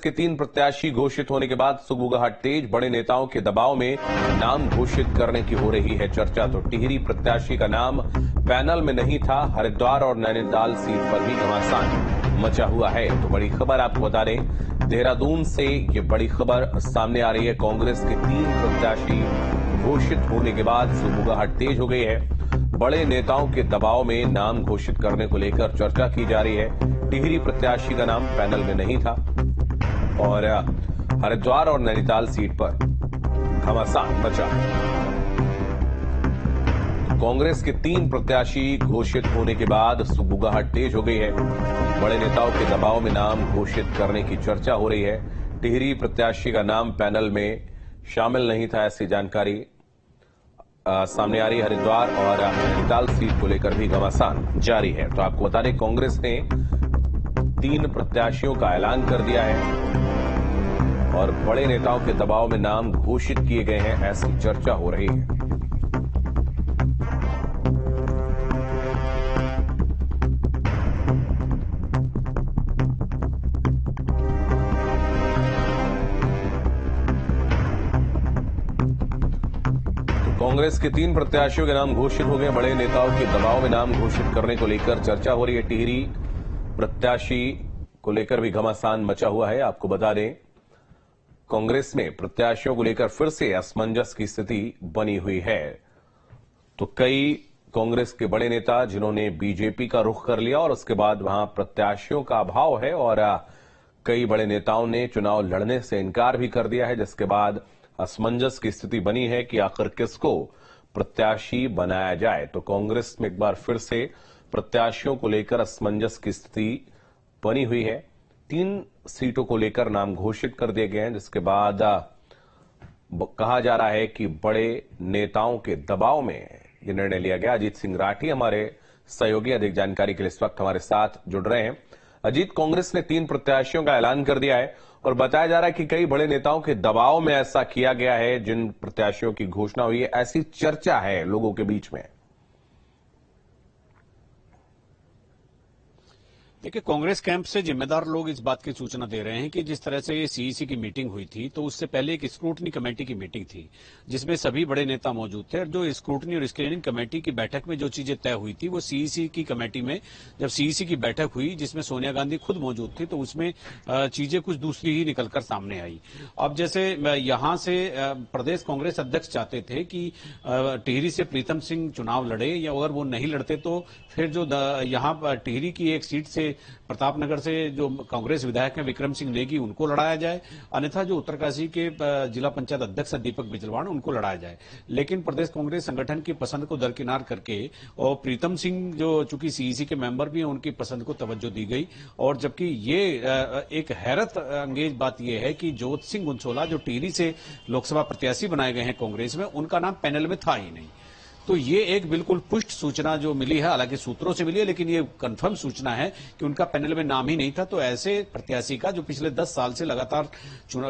के 3 प्रत्याशी घोषित होने के बाद सुगबुगाहट तेज। बड़े नेताओं के दबाव में नाम घोषित करने की हो रही है चर्चा। तो टिहरी प्रत्याशी का नाम पैनल में नहीं था। हरिद्वार और नैनीताल सीट पर भी घमासान मचा हुआ है। तो बड़ी खबर आपको बता दें, देहरादून से ये बड़ी खबर सामने आ रही है। कांग्रेस के 3 प्रत्याशी घोषित होने के बाद सुगबुगाहट तेज हो गई है। बड़े नेताओं के दबाव में नाम घोषित करने को लेकर चर्चा की जा रही है। टिहरी प्रत्याशी का नाम पैनल में नहीं था और हरिद्वार और नैनीताल सीट पर घमासान मचा। कांग्रेस के 3 प्रत्याशी घोषित होने के बाद सुगबुगाहट तेज हो गई है। बड़े नेताओं के दबाव में नाम घोषित करने की चर्चा हो रही है। टिहरी प्रत्याशी का नाम पैनल में शामिल नहीं था, ऐसी जानकारी सामने आ रही। हरिद्वार और नैनीताल सीट को लेकर भी घमासान जारी है। तो आपको बता दें, कांग्रेस ने 3 प्रत्याशियों का ऐलान कर दिया है और बड़े नेताओं के दबाव में नाम घोषित किए गए हैं, ऐसी चर्चा हो रही है। कांग्रेस के 3 प्रत्याशियों के नाम घोषित हो गए। बड़े नेताओं के दबाव में नाम घोषित करने को लेकर चर्चा हो रही है। टिहरी प्रत्याशी को लेकर भी घमासान मचा हुआ है। आपको बता दें, कांग्रेस में प्रत्याशियों को लेकर फिर से असमंजस की स्थिति बनी हुई है। तो कई कांग्रेस के बड़े नेता जिन्होंने बीजेपी का रुख कर लिया और उसके बाद वहां प्रत्याशियों का अभाव है और कई बड़े नेताओं ने चुनाव लड़ने से इनकार भी कर दिया है, जिसके बाद असमंजस की स्थिति बनी है कि आखिर किसको प्रत्याशी बनाया जाए। तो कांग्रेस में एक बार फिर से प्रत्याशियों को लेकर असमंजस की स्थिति बनी हुई है। 3 सीटों को लेकर नाम घोषित कर दिए गए हैं, जिसके बाद कहा जा रहा है कि बड़े नेताओं के दबाव में यह निर्णय लिया गया। अजीत सिंह राठी हमारे सहयोगी अधिक जानकारी के लिए इस वक्त हमारे साथ जुड़ रहे हैं। अजीत, कांग्रेस ने 3 प्रत्याशियों का ऐलान कर दिया है और बताया जा रहा है कि कई बड़े नेताओं के दबाव में ऐसा किया गया है। जिन प्रत्याशियों की घोषणा हुई है, ऐसी चर्चा है लोगों के बीच में। देखिए, कांग्रेस कैंप से जिम्मेदार लोग इस बात की सूचना दे रहे हैं कि जिस तरह से ये सीईसी की मीटिंग हुई थी, तो उससे पहले एक स्क्रूटनी कमेटी की मीटिंग थी जिसमें सभी बड़े नेता मौजूद थे। और जो स्क्रूटनी और स्क्रीनिंग कमेटी की बैठक में जो चीजें तय हुई थी, वो सीईसी की कमेटी में जब सीईसी की बैठक हुई जिसमें सोनिया गांधी खुद मौजूद थी, तो उसमें चीजें कुछ दूसरी ही निकलकर सामने आई। अब जैसे यहां से प्रदेश कांग्रेस अध्यक्ष चाहते थे कि टिहरी से प्रीतम सिंह चुनाव लड़े, या अगर वो नहीं लड़ते तो फिर जो यहाँ टिहरी की एक सीट से प्रतापनगर से जो कांग्रेस विधायक हैं विक्रम सिंह नेगी, उनको लड़ाया जाए, अन्यथा जो उत्तरकाशी के जिला पंचायत अध्यक्ष दीपक बिजलवाण, उनको लड़ाया जाए। लेकिन प्रदेश कांग्रेस संगठन की पसंद को दरकिनार करके और प्रीतम सिंह जो चूंकि सीईसी के मेंबर भी हैं, उनकी पसंद को तवज्जो दी गई। और जबकि ये एक हैरत अंगेज बात यह है कि जोत सिंह गुंसोला जो टिहरी से लोकसभा प्रत्याशी बनाए गए हैं कांग्रेस में, उनका नाम पैनल में था ही नहीं। तो ये एक बिल्कुल पुष्ट सूचना जो मिली है, हालांकि सूत्रों से मिली है, लेकिन ये कंफर्म सूचना है कि उनका पैनल में नाम ही नहीं था। तो ऐसे प्रत्याशी का जो पिछले 10 साल से लगातार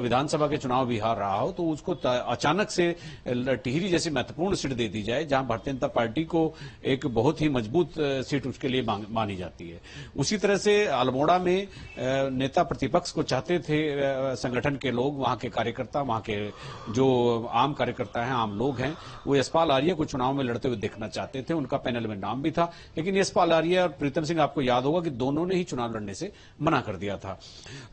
विधानसभा के चुनाव भी हार रहा हो, तो उसको अचानक से टिहरी जैसी महत्वपूर्ण सीट दे दी जाए, जहां भारतीय जनता पार्टी को एक बहुत ही मजबूत सीट उसके लिए मानी जाती है। उसी तरह से अल्मोड़ा में नेता प्रतिपक्ष को चाहते थे संगठन के लोग, वहां के कार्यकर्ता, वहां के जो आम कार्यकर्ता हैं, आम लोग हैं, वो यशपाल आर्य को चुनाव में लड़ते हुए देखना चाहते थे। उनका पैनल में नाम भी था, लेकिन यशपाल आर्य और प्रीतम सिंह, आपको याद होगा कि दोनों ने ही चुनाव लड़ने से मना कर दिया था।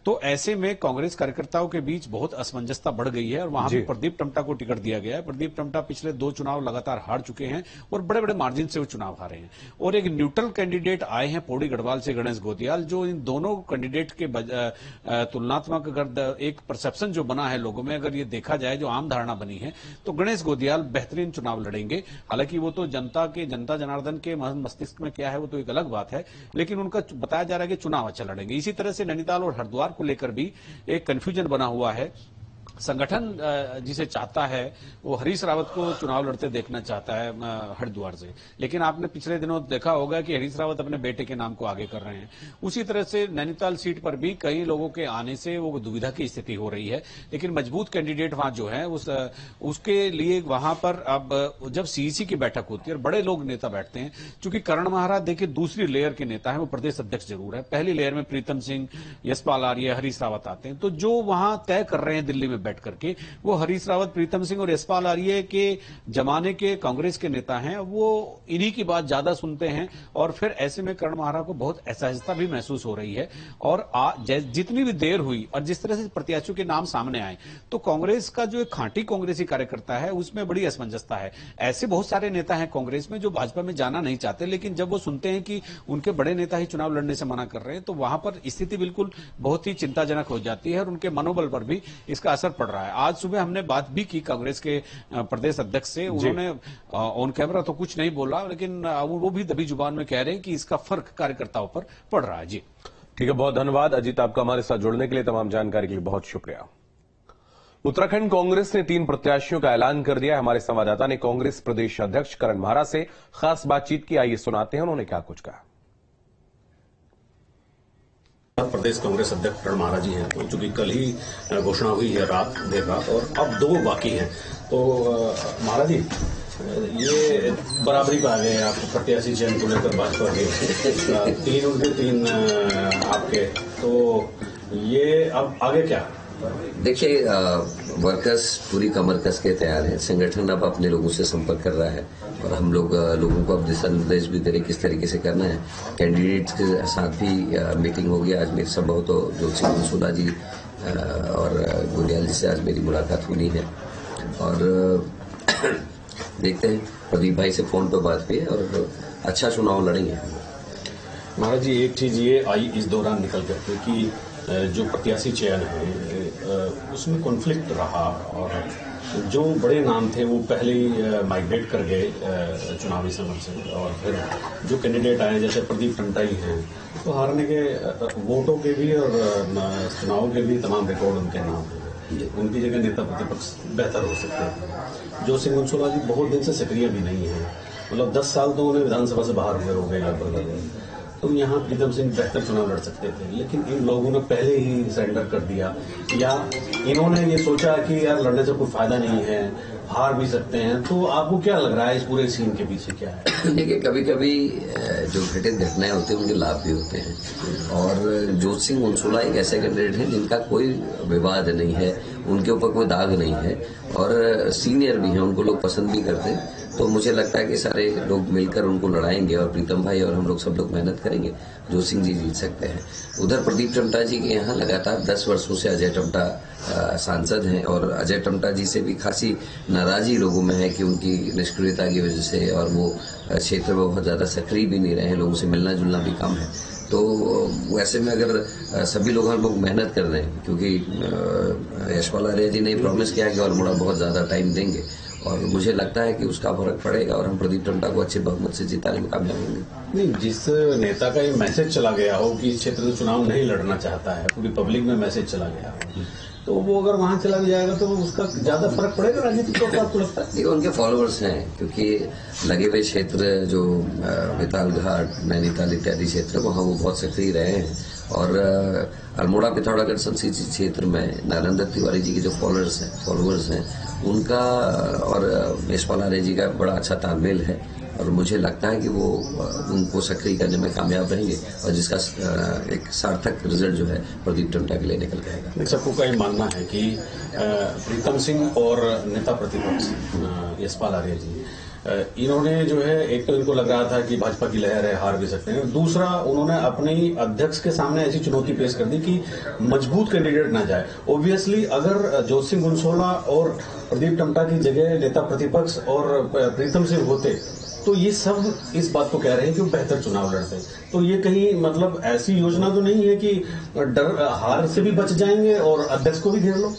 तो ऐसे में कांग्रेस कार्यकर्ताओं के बीच बहुत असमंजसता बढ़ गई है और वहां भी प्रदीप टमटा को टिकट दिया गया है। प्रदीप टमटा पिछले 2 चुनाव लगातार हार चुके हैं और बड़े बड़े मार्जिन से वो चुनाव हारे हैं। और एक न्यूट्रल कैंडिडेट आए हैं पौड़ी गढ़वाल से, गणेश गोदियाल, जो इन दोनों कैंडिडेट के तुलनात्मक अगर एक परसेप्शन जो बना है लोगों में, अगर ये देखा जाए, जो आम धारणा बनी है, तो गणेश गोदियाल बेहतरीन चुनाव लड़ेंगे। हालांकि वो तो जनता जनार्दन के मस्तिष्क में क्या है वो तो एक अलग बात है, लेकिन उनका बताया जा रहा है कि चुनाव अच्छा लड़ेंगे। इसी तरह से नैनीताल और हरिद्वार को लेकर भी एक कंफ्यूजन बना हुआ है। संगठन जिसे चाहता है वो हरीश रावत को चुनाव लड़ते देखना चाहता है हरिद्वार से, लेकिन आपने पिछले दिनों देखा होगा कि हरीश रावत अपने बेटे के नाम को आगे कर रहे हैं। उसी तरह से नैनीताल सीट पर भी कई लोगों के आने से वो दुविधा की स्थिति हो रही है, लेकिन मजबूत कैंडिडेट वहां जो है उसके लिए वहां पर अब जब सीईसी की बैठक होती है और बड़े लोग नेता बैठते हैं, चूंकि करण महाराज देखिए दूसरी लेयर के नेता है, वो प्रदेश अध्यक्ष जरूर है, पहली लेयर में प्रीतम सिंह, यशपाल आर्य, हरीश रावत आते हैं, तो जो वहां तय कर रहे हैं दिल्ली में बैठ करके वो हरीश रावत, प्रीतम सिंह और यशपाल आर्य के जमाने के कांग्रेस के नेता हैं, वो इन्हीं की बात ज्यादा सुनते हैं और फिर ऐसे में करण महाराज को बहुत असहजता भी महसूस हो रही है। और जितनी भी देर हुई और जिस तरह से प्रत्याशियों के नाम सामने आए तो कांग्रेस का जो एक खांटी कांग्रेसी कार्यकर्ता है उसमें बड़ी असमंजसता है। ऐसे बहुत सारे नेता हैं कांग्रेस में जो भाजपा में जाना नहीं चाहते, लेकिन जब वो सुनते हैं कि उनके बड़े नेता ही चुनाव लड़ने से मना कर रहे हैं तो वहां पर स्थिति बिल्कुल बहुत ही चिंताजनक हो जाती है और उनके मनोबल पर भी इसका असर पड़ रहा है। आज सुबह हमने बात भी की कांग्रेस के प्रदेश अध्यक्ष से, उन्होंने ऑन कैमरा तो कुछ नहीं बोला, लेकिन वो भी दबी जुबान में कह रहे हैं कि इसका फर्क कार्यकर्ताओं पर पड़ रहा है। जी ठीक है, बहुत धन्यवाद अजीत, आपका हमारे साथ जुड़ने के लिए, तमाम जानकारी के लिए बहुत शुक्रिया। उत्तराखंड कांग्रेस ने 3 प्रत्याशियों का ऐलान कर दिया है। हमारे संवाददाता ने कांग्रेस प्रदेश अध्यक्ष करण महाराज से खास बातचीत की, आइए सुनाते हैं उन्होंने क्या कुछ कहा। प्रदेश कांग्रेस अध्यक्ष करण महाराज जी हैं, तो चूंकि कल ही घोषणा हुई है रात देर रात और अब 2 बाकी हैं, तो महाराज जी ये बराबरी पर आ गए आप प्रत्याशी चयन को लेकर भाजपा के 3 उनके 3 आपके, तो ये अब आगे क्या? देखिए, वर्कर्स पूरी कमर कस के तैयार है। संगठन अब अपने लोगों से संपर्क कर रहा है और हम लोगों को अब दिशा निर्देश भी दे रहे किस तरीके से करना है। कैंडिडेट्स के साथ भी मीटिंग होगी। आज मेरी संभव तो ज्योति मनसोला जी और गुंडियाल जी से आज मेरी मुलाकात होनी है और देखते हैं। प्रदीप भाई से फोन पर बात हुई है और अच्छा चुनाव लड़ेंगे। महाराज जी एक चीज ये आई इस दौरान निकल करके कि जो प्रत्याशी चयन है उसमें कॉन्फ्लिक्ट रहा और जो बड़े नाम थे वो पहले ही माइग्रेट कर गए चुनावी समर से, और फिर जो कैंडिडेट आए जैसे प्रदीप टंटाई हैं तो हारने के वोटों के भी और चुनाव के भी तमाम रिकॉर्ड उनके नाम हैं। उनकी जगह नेता प्रतिपक्ष बेहतर हो सकते हैं। जो सिंह मनसोला जी बहुत दिन से सक्रिय भी नहीं है, मतलब 10 साल तो उन्हें विधानसभा से बाहर हुए हो गए लगभग, तो यहाँ प्रीतम सिंह बेहतर चुनाव लड़ सकते थे, लेकिन इन लोगों ने पहले ही सरेंडर कर दिया या इन्होंने ये सोचा कि यार लड़ने से कोई फायदा नहीं है, हार भी सकते हैं। तो आपको क्या लग रहा है इस पूरे सीन के पीछे क्या है? देखिए, कभी कभी जो घटित घटनाएं होती हैं उनके लाभ भी होते हैं और ज्योति सिंह मनसोला एक ऐसे कैंडिडेट हैं जिनका कोई विवाद नहीं है, उनके ऊपर कोई दाग नहीं है और सीनियर भी हैं, उनको लोग पसंद भी करते हैं। तो मुझे लगता है कि सारे लोग मिलकर उनको लड़ाएंगे और प्रीतम भाई और हम लोग सब लोग मेहनत करेंगे, ज्योति सिंह जी जीत सकते हैं। उधर प्रदीप टम्टा जी के यहाँ लगातार 10 वर्षों से अजय टम्टा सांसद हैं और अजय टम्टा जी से भी खासी नाराजगी लोगों में है कि उनकी निष्क्रियता की वजह से और वो क्षेत्र में बहुत ज्यादा सक्रिय भी नहीं रहे हैं, लोगों से मिलना जुलना भी कम है। तो वैसे में अगर सभी लोग हम लोग मेहनत कर रहे हैं, क्योंकि यशपाल आर्य जी ने प्रॉमिस किया कि अल्मोड़ा बहुत ज्यादा टाइम देंगे और मुझे लगता है कि उसका फर्क पड़ेगा और हम प्रदीप टम्टा को अच्छे बहुमत से जिताने में कामयाब होंगे। नहीं, जिस नेता का ये मैसेज चला गया हो कि इस क्षेत्र में चुनाव नहीं लड़ना चाहता है, पूरी पब्लिक में मैसेज चला गया हो, तो वो अगर वहां चला भी जाएगा तो उसका ज्यादा फर्क पड़ेगा राजनीतिक तौर पर, आपको लगता है? देखिए, उनके फॉलोअर्स हैं, क्योंकि लगे हुए क्षेत्र जो बेताल घाट, नैनीताल इत्यादि क्षेत्र वहाँ वो बहुत सक्रिय रहे हैं और अल्मोड़ा पिथौरागढ़ संसदीय क्षेत्र में नरेंद्र तिवारी जी के जो फॉलोअर्स हैं उनका और यशपाल आर्य जी का बड़ा अच्छा तालमेल है और मुझे लगता है कि वो उनको सक्रिय करने में कामयाब रहेंगे और जिसका एक सार्थक रिजल्ट जो है प्रदीप टम्टा के लिए निकल जाएगा। सबको का ये मानना है कि प्रीतम सिंह और नेता प्रतिपक्ष यशपाल आर्य जी इन्होंने जो है, एक तो इनको लग रहा था कि भाजपा की लहर है, हार भी सकते हैं, दूसरा उन्होंने अपने अध्यक्ष के सामने ऐसी चुनौती पेश कर दी कि मजबूत कैंडिडेट ना जाए। ऑब्वियसली अगर ज्योति सिंह मनसोला और प्रदीप टम्टा की जगह नेता प्रतिपक्ष और प्रीतम सिंह होते तो ये सब इस बात को कह रहे हैं कि वो बेहतर चुनाव लड़ते। तो ये कहीं मतलब ऐसी योजना तो नहीं है कि हार से भी बच जाएंगे और अध्यक्ष को भी घेर लो?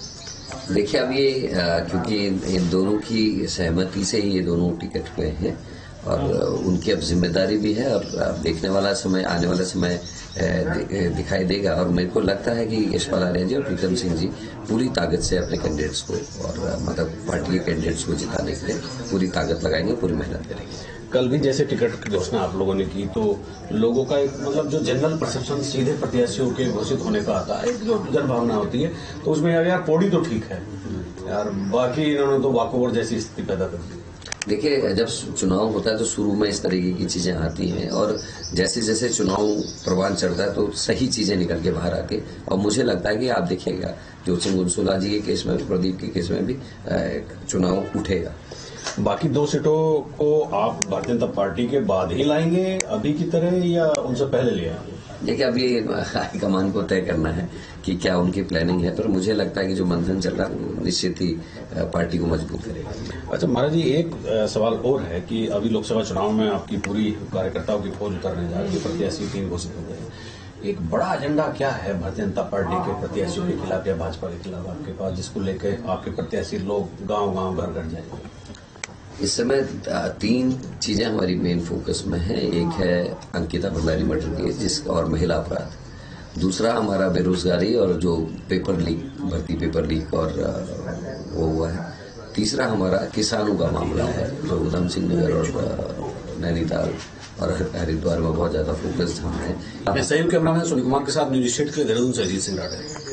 देखिए, अब ये क्योंकि इन दोनों की सहमति से ही ये दोनों टिकट पे हैं और उनकी अब जिम्मेदारी भी है और देखने वाला समय, आने वाला समय दिखाई देगा। और मेरे को लगता है कि यशपाल आर्य जी और प्रीतम सिंह जी पूरी ताकत से अपने कैंडिडेट्स को और मतलब पार्टी के कैंडिडेट्स को जिताने के लिए पूरी ताकत लगाएंगे, पूरी मेहनत करेंगे। कल भी जैसे टिकट की घोषणा आप लोगों ने की तो लोगों का एक मतलब जो जनरल परसेप्शन सीधे प्रत्याशियों के घोषित होने का आता है, एक जो जनभावना होती है, तो उसमें यार पौड़ी तो ठीक है यार, बाकी इन्होंने तो वाकओवर जैसी स्थिति पैदा कर दी। देखिए, जब चुनाव होता है तो शुरू में इस तरीके की चीजें आती हैं और जैसे जैसे चुनाव प्रवान चढ़ता है तो सही चीजें निकल के बाहर आती है। और मुझे लगता है कि आप देखिएगा ज्योत्सना गुनसोला जी के केस में भी, प्रदीप के केस में भी चुनाव उठेगा। बाकी 2 सीटों को आप भारतीय जनता पार्टी के बाद ही लाएंगे अभी की तरह या उनसे पहले ले आएंगे? देखिए, अभी हाईकमान को तय करना है कि क्या उनकी प्लानिंग है, पर मुझे लगता है कि जो मंथन चल रहा है वो निश्चित ही पार्टी को मजबूत करेगा। अच्छा महाराज जी, एक सवाल और है कि अभी लोकसभा चुनाव में आपकी पूरी कार्यकर्ताओं की फौज उतरने जा रही है, प्रत्याशी 3 घोषित हो गए। एक बड़ा एजेंडा क्या है भारतीय जनता पार्टी के प्रत्याशियों के खिलाफ या भाजपा के खिलाफ आपके पास, जिसको लेकर आपके प्रत्याशी लोग गांव-गांव, घर-घर जाएंगे? इस समय 3 चीजें हमारी मेन फोकस में है। एक है अंकिता भंडारी मर्डर केस और महिला अपराध। दूसरा हमारा बेरोजगारी और जो पेपर लीक, भर्ती पेपर लीक और वो हुआ है। तीसरा हमारा किसानों का मामला है जो उधम सिंह नगर और नैनीताल और हरिद्वार में बहुत ज्यादा फोकस्ड हम हैं। मैं सहयोग कैमरामैन सुनील कुमार के साथ न्यूज स्टेट के लिए देहरादून से अजीत सिंह राठौर।